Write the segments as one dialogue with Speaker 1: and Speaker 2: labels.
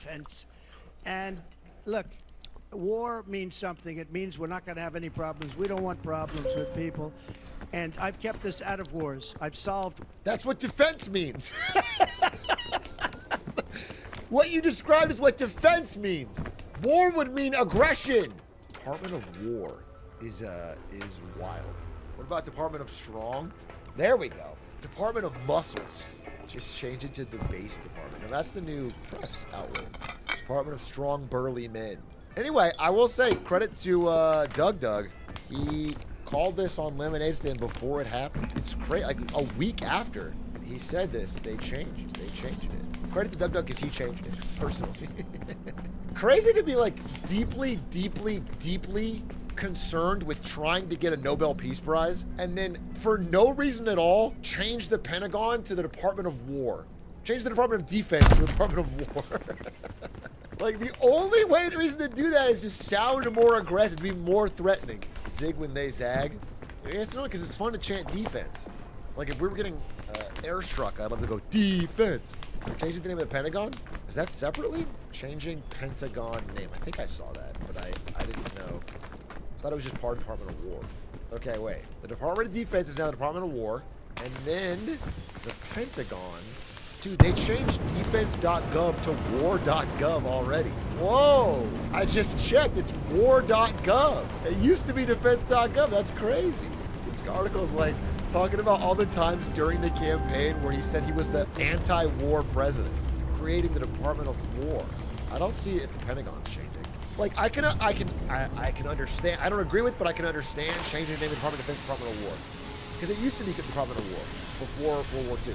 Speaker 1: defense. And look, war means something. It means we're not going to have any problems. We don't want problems with people. And I've kept us out of wars. I've solved.
Speaker 2: That's what defense means. What you described is what defense means. War would mean aggression. Department of War is wild. What about Department of Strong? There we go. Department of Muscles. Just change it to the base department. Now that's the new press outlet. Department of Strong Burly Men. Anyway, I will say credit to Doug. He called this on Lemonade Stand before it happened. It's great. Like a week after he said this, they changed it. Credit to Doug because he changed it personally. Crazy to be like deeply concerned with trying to get a Nobel Peace Prize and then for no reason at all change the Pentagon to the Department of War. Change the Department of Defense to the Department of War. Like the only way and reason to do that is to sound more aggressive, be more threatening. Zig when they zag. It's annoying because it's fun to chant defense. Like if we were getting airstruck, I'd love to go defense. Changing the name of the Pentagon? Is that separately? Changing Pentagon name. I think I saw that, but I didn't know. I thought it was just part of the Department of War. Okay, wait. The Department of Defense is now the Department of War. And then the Pentagon. Dude, they changed defense.gov to war.gov already. Whoa! I just checked. It's war.gov. It used to be defense.gov. That's crazy. This article is like talking about all the times during the campaign where he said he was the anti-war president, creating the Department of War. I don't see it if the Pentagon's changing. Like I can understand. I don't agree with, but I can understand changing the name of the Department of Defense to Department of War, because it used to be the Department of War before World War II.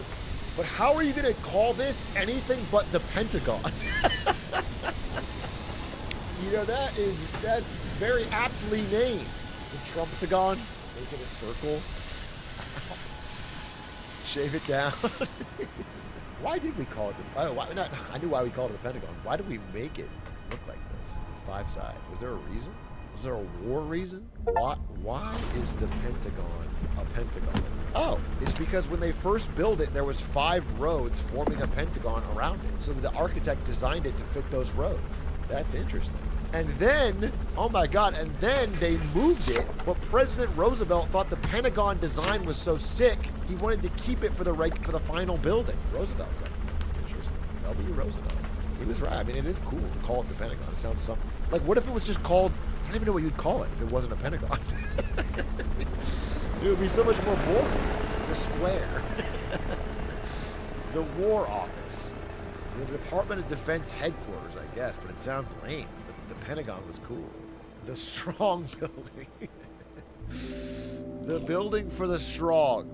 Speaker 2: But how are you going to call this anything but the Pentagon? You know, that's very aptly named. The Trumptagon, make it a circle. Shave it down. Why did we call it the... Oh, I knew why we called it the Pentagon. Why did we make it look like this? 5 sides. Was there a reason? Was there a war reason? Why is the Pentagon a pentagon? Oh, it's because when they first built it, there was 5 roads forming a pentagon around it. So the architect designed it to fit those roads. That's interesting. And then, oh my God, and then they moved it, but President Roosevelt thought the Pentagon design was so sick, he wanted to keep it for the final building. Roosevelt said, interesting. W. Roosevelt. He was right. I mean, it is cool to call it the Pentagon. It sounds something. Like, what if it was just called, I don't even know what you'd call it if it wasn't a Pentagon. It would be so much more boring. The square. The War Office. The Department of Defense headquarters, I guess, but it sounds lame. The Pentagon was cool. The Strong Building. The building for the strong.